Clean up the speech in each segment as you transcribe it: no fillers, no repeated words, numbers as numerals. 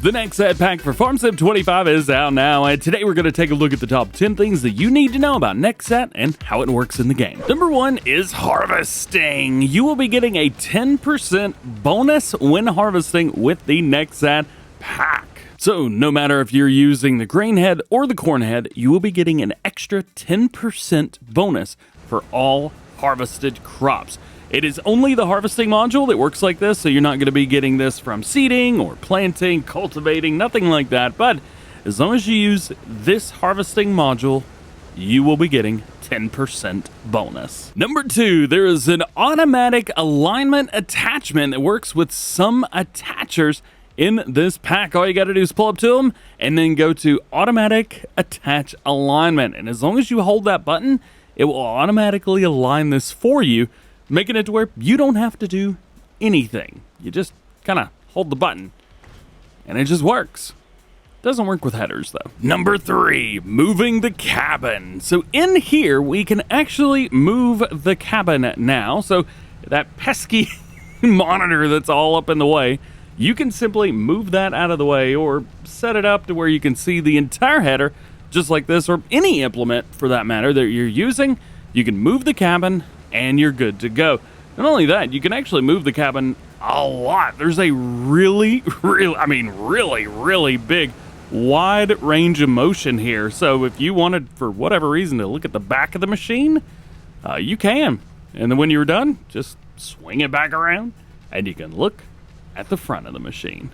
The NEXAT Pack for Farm Sim 25 is out now, and today we're going to take a look at the top 10 things that you need to know about NEXAT and how it works in the game. Number 1 is harvesting. You will be getting a 10% bonus when harvesting with the NEXAT Pack. So no matter if you're using the grain head or the corn head, you will be getting an extra 10% bonus for all harvested crops. It is only the harvesting module that works like this, so you're not going to be getting this from seeding or planting, cultivating, nothing like that. But as long as you use this harvesting module, you will be getting 10% bonus. Number 2, there is an automatic alignment attachment that works with some attachers in this pack. All you got to do is pull up to them and then go to automatic attach alignment. And as long as you hold that button, it will automatically align this for you, making it to where you don't have to do anything. You just kind of hold the button and it just works. Doesn't work with headers though. Number 3, moving the cabin. So in here, we can actually move the cabin now. So that pesky monitor that's all up in the way, you can simply move that out of the way or set it up to where you can see the entire header just like this, or any implement for that matter that you're using. You can move the cabin and you're good to go. Not only that, you can actually move the cabin a lot. There's a really big wide range of motion here. So if you wanted, for whatever reason, to look at the back of the machine, you can. And then when you're done, just swing it back around and you can look at the front of the machine.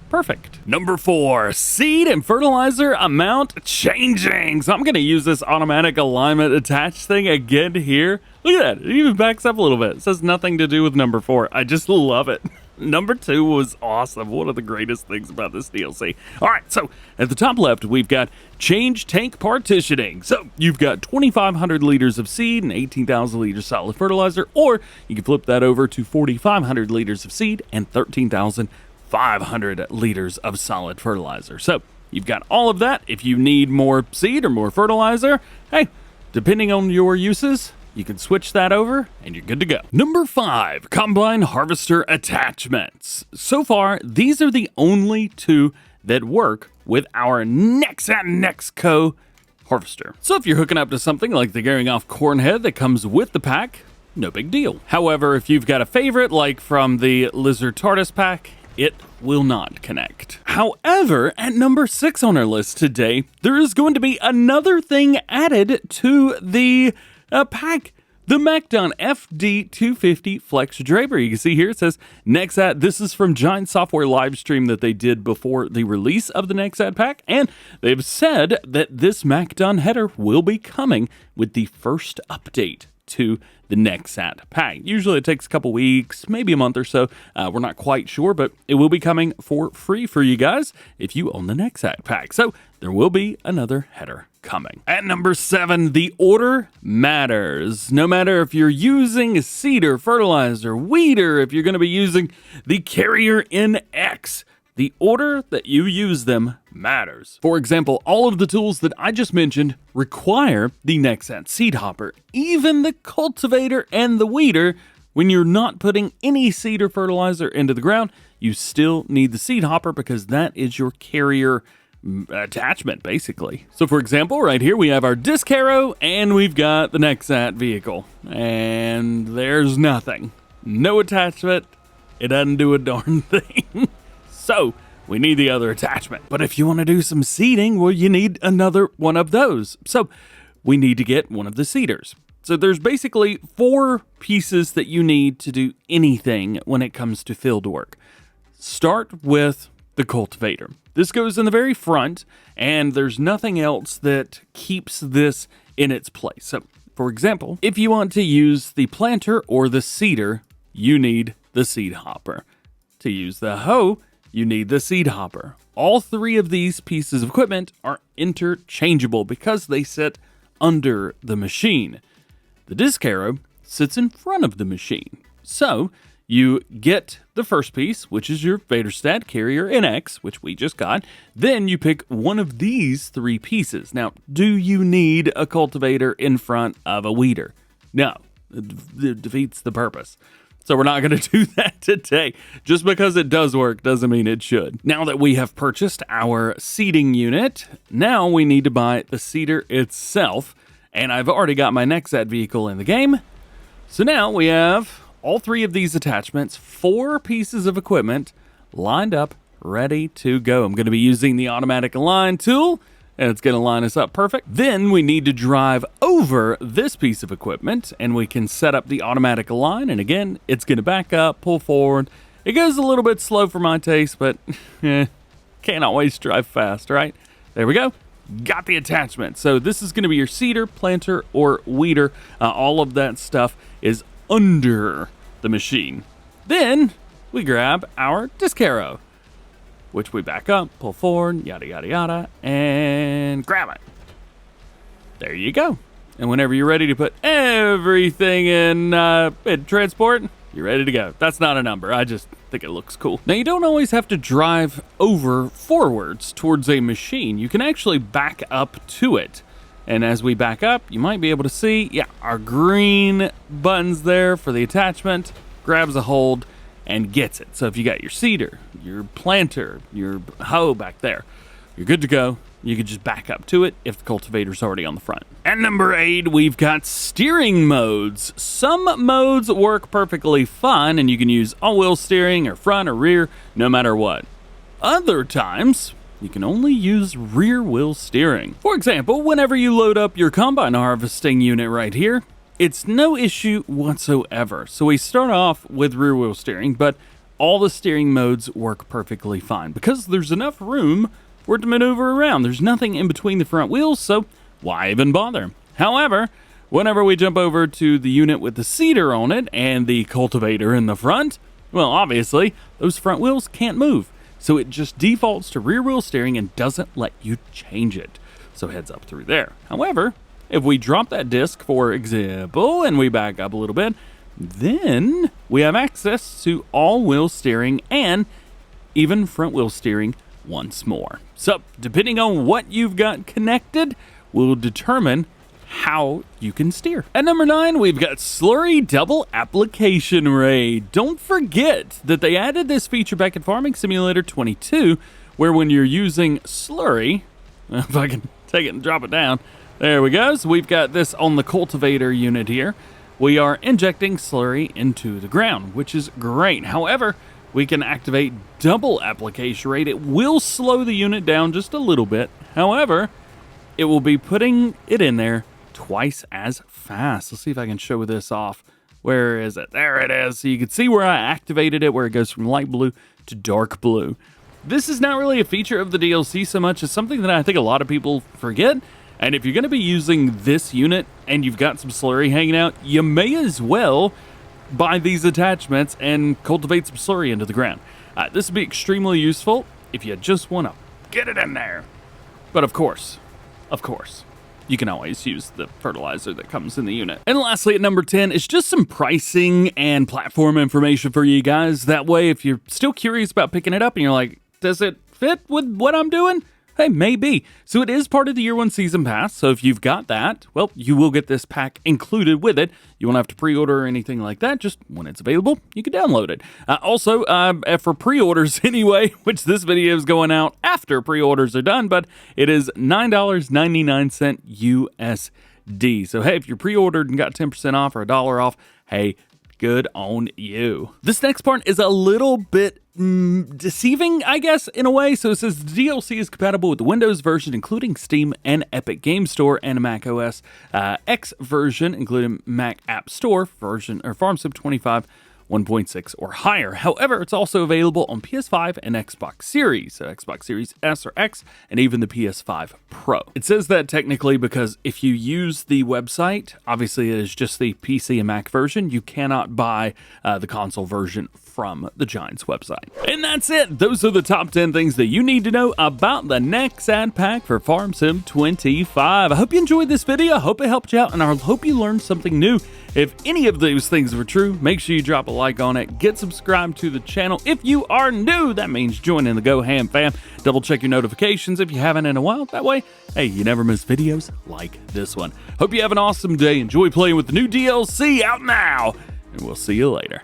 Perfect. Number 4, seed and fertilizer amount changing. So I'm going to use this automatic alignment attach thing again here. Look at that. It even backs up a little bit. It says nothing to do with number 4. I just love it. Number 2 was awesome. One of the greatest things about this DLC. All right, so at the top left, we've got change tank partitioning. So you've got 2,500 liters of seed and 18,000 liters solid fertilizer, or you can flip that over to 4,500 liters of seed and 13,500 liters of solid fertilizer. So you've got all of that. If you need more seed or more fertilizer, hey, depending on your uses, you can switch that over and you're good to go. Number 5, combine harvester attachments. So far, these are the only 2 that work with our NEXAT NEXCO harvester. So if you're hooking up to something like the Gearing Off corn head that comes with the pack, no big deal. However, if you've got a favorite like from the Lizard TARDIS pack, it will not connect. However, at number 6 on our list today, there is going to be another thing added to the pack. The MacDon FD250 Flex Draper. You can see here it says NEXAT. This is from Giant Software live stream that they did before the release of the NEXAT pack, and they've said that this MacDon header will be coming with the first update to the NEXAT pack. Usually it takes a couple weeks, maybe a month or so. We're not quite sure, but it will be coming for free for you guys if you own the NEXAT pack. So there will be another header coming. At number 7, the order matters. No matter if you're using seeder, fertilizer, weeder, if you're going to be using the Carrier NX, the order that you use them matters. For example, all of the tools that I just mentioned require the NEXAT seed hopper. Even the cultivator and the weeder, when you're not putting any seed or fertilizer into the ground, you still need the seed hopper because that is your carrier attachment, basically. So for example, right here we have our disc harrow and we've got the NEXAT vehicle. And there's nothing. No attachment. It doesn't do a darn thing. So we need the other attachment. But if you want to do some seeding, well, you need another one of those. So we need to get one of the seeders. So there's basically 4 pieces that you need to do anything when it comes to field work. Start with the cultivator. This goes in the very front, and there's nothing else that keeps this in its place. So for example, if you want to use the planter or the seeder, you need the seed hopper. To use the hoe, you need the seed hopper. All 3 of these pieces of equipment are interchangeable because they sit under the machine. The disc harrow sits in front of the machine. So you get the first piece, which is your Vaderstad Carrier NX, which we just got. Then you pick one of these 3 pieces. Now, do you need a cultivator in front of a weeder? No, it defeats the purpose. So we're not going to do that today. Just because it does work doesn't mean it should. Now that we have purchased our seating unit, now we need to buy the seater itself. And I've already got my NEXAT vehicle in the game. So now we have all 3 of these attachments, 4 pieces of equipment lined up, ready to go. I'm going to be using the automatic align tool, and it's going to line us up perfect. Then we need to drive over this piece of equipment, and we can set up the automatic align. And again, it's going to back up, pull forward. It goes a little bit slow for my taste, but can't always drive fast, right? There we go. Got the attachment. So this is going to be your seater, planter, or weeder. All of that stuff is under the machine. Then we grab our disc harrow, which we back up, pull forward, yada, yada, yada, and grab it. There you go. And whenever you're ready to put everything in transport, you're ready to go. That's not a number. I just think it looks cool. Now, you don't always have to drive over forwards towards a machine. You can actually back up to it. And as we back up, you might be able to see, yeah, our green buttons there for the attachment, grabs a hold, and gets it. So if you got your seeder, your planter, your hoe back there, you're good to go. You can just back up to it if the cultivator's already on the front. At number 8, we've got steering modes. Some modes work perfectly fine, and you can use all-wheel steering or front or rear, no matter what. Other times, you can only use rear-wheel steering. For example, whenever you load up your combine harvesting unit right here, it's no issue whatsoever. So we start off with rear wheel steering, but all the steering modes work perfectly fine because there's enough room for it to maneuver around. There's nothing in between the front wheels, so why even bother? However, whenever we jump over to the unit with the seeder on it and the cultivator in the front, well, obviously, those front wheels can't move. So it just defaults to rear wheel steering and doesn't let you change it. So heads up through there. However, if we drop that disc, for example, and we back up a little bit, then we have access to all-wheel steering and even front-wheel steering once more. So, depending on what you've got connected, will determine how you can steer. At number 9, we've got Slurry Double Application Raid. Don't forget that they added this feature back in Farming Simulator 22, where when you're using slurry, if I can take it and drop it down, there we go. So we've got this on the cultivator unit here. We are injecting slurry into the ground, which is great. However, we can activate double application rate. It will slow the unit down just a little bit. However, it will be putting it in there twice as fast. Let's see if I can show this off. Where is it? There it is. So you can see where I activated it, where it goes from light blue to dark blue. This is not really a feature of the DLC so much as something that I think a lot of people forget. And if you're going to be using this unit and you've got some slurry hanging out, you may as well buy these attachments and cultivate some slurry into the ground. This would be extremely useful if you just want to get it in there. But of course, you can always use the fertilizer that comes in the unit. And lastly, at number 10, it's just some pricing and platform information for you guys. That way, if you're still curious about picking it up and you're like, does it fit with what I'm doing? Hey, maybe. So it is part of the Year 1 Season Pass, so if you've got that, well, you will get this pack included with it. You won't have to pre-order or anything like that. Just when it's available, you can download it. Also, for pre-orders anyway, which this video is going out after pre-orders are done, but it is $9.99 USD. So hey, if you're pre-ordered and got 10% off or $1 off, hey, good on you. This next part is a little bit deceiving, I guess, in a way. So it says the DLC is compatible with the Windows version, including Steam and Epic Game Store, and a Mac OS X version, including Mac App Store version or FarmSim 25 1.6 or higher. However, it's also available on PS5 and Xbox Series, so Xbox Series S or X, and even the PS5 Pro. It says that technically because if you use the website, obviously it is just the PC and Mac version, you cannot buy the console version from the Giants website. And that's it. Those are the top 10 things that you need to know about the NEXAT Pack for FarmSim 25. I hope you enjoyed this video. I hope it helped you out, and I hope you learned something new. If any of those things were true, make sure you drop a like on it. Get subscribed to the channel. If you are new, that means join in the GoHam fam. Double check your notifications if you haven't in a while. That way, hey, you never miss videos like this one. Hope you have an awesome day. Enjoy playing with the new DLC out now, and we'll see you later.